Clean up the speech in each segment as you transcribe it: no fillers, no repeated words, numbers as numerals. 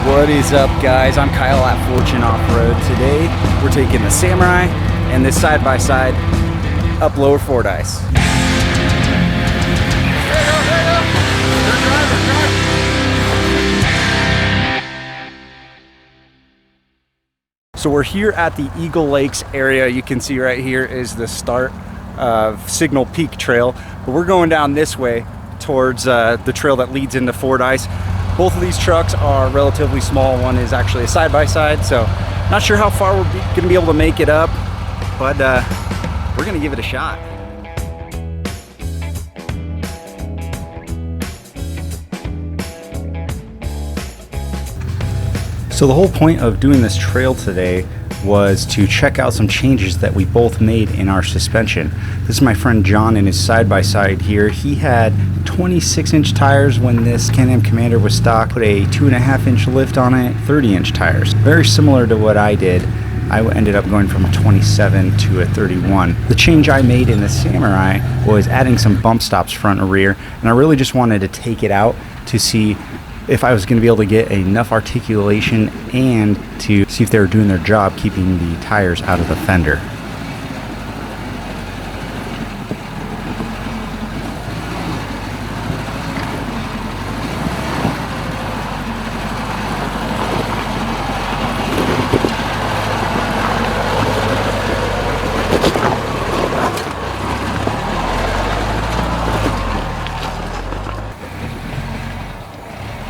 What is up, guys? I'm Kyle at Fortune Off-Road. Today we're taking the Samurai and this side-by-side up Lower Fordyce. So we're here at the Eagle Lakes area. You can see right here is the start of Signal Peak Trail, but we're going down this way towards the trail that leads into Fordyce. Both of these trucks are relatively small. One is actually a side-by-side, so not sure how far we're gonna be able to make it up, but we're gonna give it a shot. So the whole point of doing this trail today was to check out some changes that we both made in our suspension. This is my friend John in his side-by-side here. He had 26-inch tires when this Can-Am Commander was stock, put a 2.5-inch lift on it, 30-inch tires. Very similar to what I did. I ended up going from a 27 to a 31. The change I made in the Samurai was adding some bump stops front and rear, and I really just wanted to take it out to see if I was going to be able to get enough articulation and to see if they were doing their job keeping the tires out of the fender.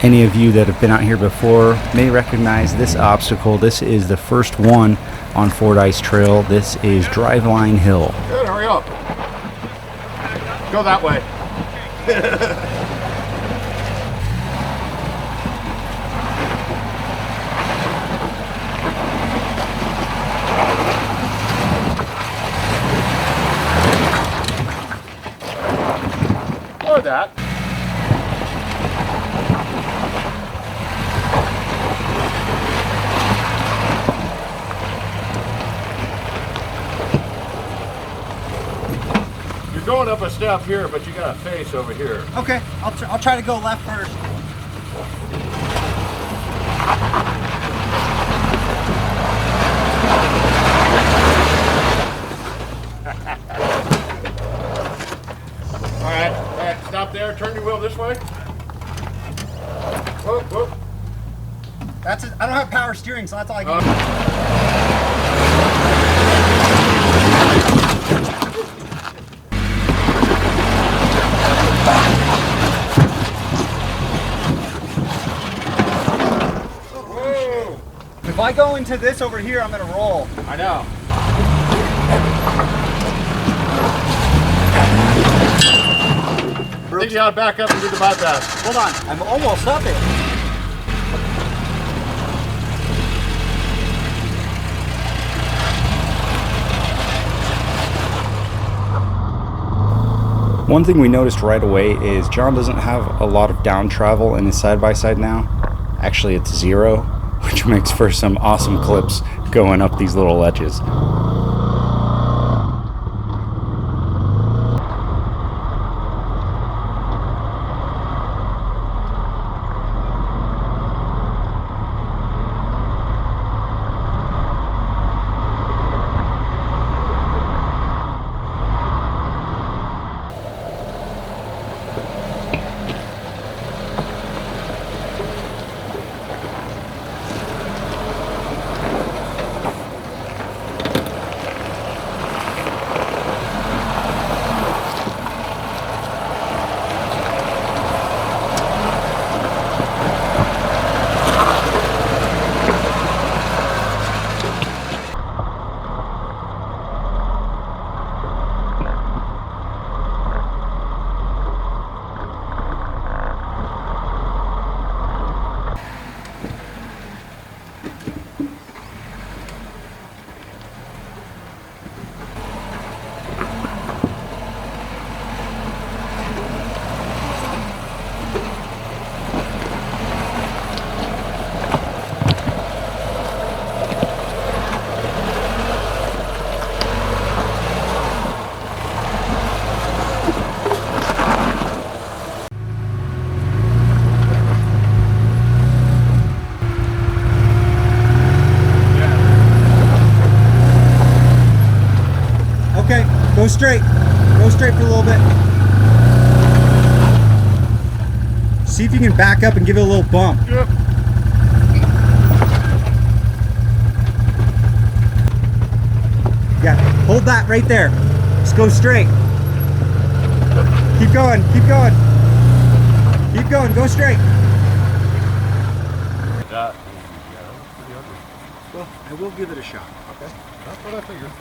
Any of you that have been out here before may recognize this obstacle. This is the first one on Fordyce Trail. This is Driveline Hill. Good, hurry up. Go that way. Or that. Going up a step here, but you got a face over here. Okay, I'll try to go left first. All right, stop there. Turn your wheel this way. Whoop, whoop. That's it. I don't have power steering, so that's all I can If I go into this over here, I'm gonna roll. I know. I think you ought to back up and do the bypass. Hold on, I'm almost up it. One thing we noticed right away is John doesn't have a lot of down travel in his side-by-side now. Actually, it's 0. Which makes for some awesome clips going up these little ledges. straight. Go straight for a little bit. See if you can back up and give it a little bump. Yep. Yeah, hold that right there. Just go straight. Keep going, keep going. Keep going, go straight. That pretty ugly. Well, I will give it a shot. Okay. That's what I figured.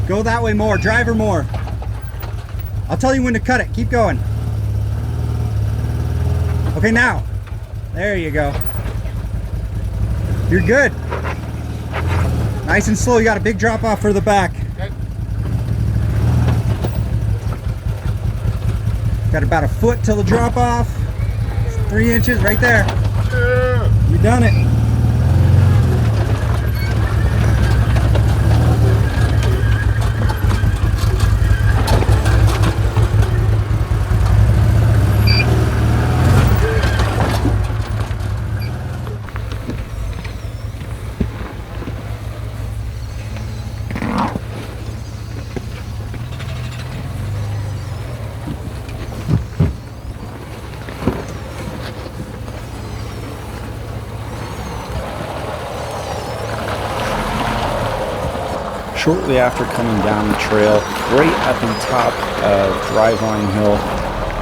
Go that way more, drive her more. I'll tell you when to cut it, keep going. Okay, now. There you go. You're good. Nice and slow, you got a big drop off for the back. Okay. Got about a foot till the drop off. 3 inches right there. Yeah. You done it. Shortly after coming down the trail, right at the top of Driveline Hill,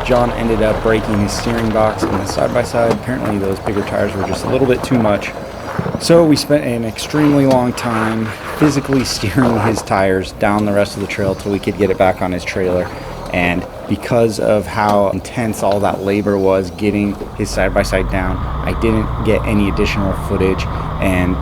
John ended up breaking his steering box and the side-by-side. Apparently those bigger tires were just a little bit too much. So we spent an extremely long time physically steering his tires down the rest of the trail till we could get it back on his trailer. And because of how intense all that labor was getting his side-by-side down, I didn't get any additional footage, and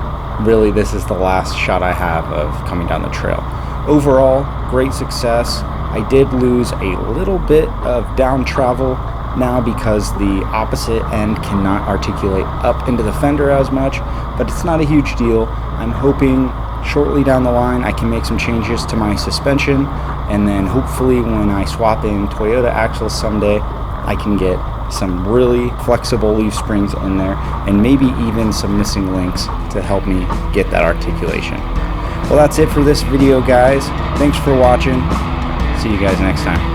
really this is the last shot I have of coming down the trail. Overall, great success. I did lose a little bit of down travel now because the opposite end cannot articulate up into the fender as much, but it's not a huge deal. I'm hoping shortly down the line I can make some changes to my suspension, and then hopefully when I swap in Toyota axles someday, I can get some really flexible leaf springs in there and maybe even some missing links to help me get that articulation. Well, that's it for this video, guys. Thanks for watching. See you guys next time.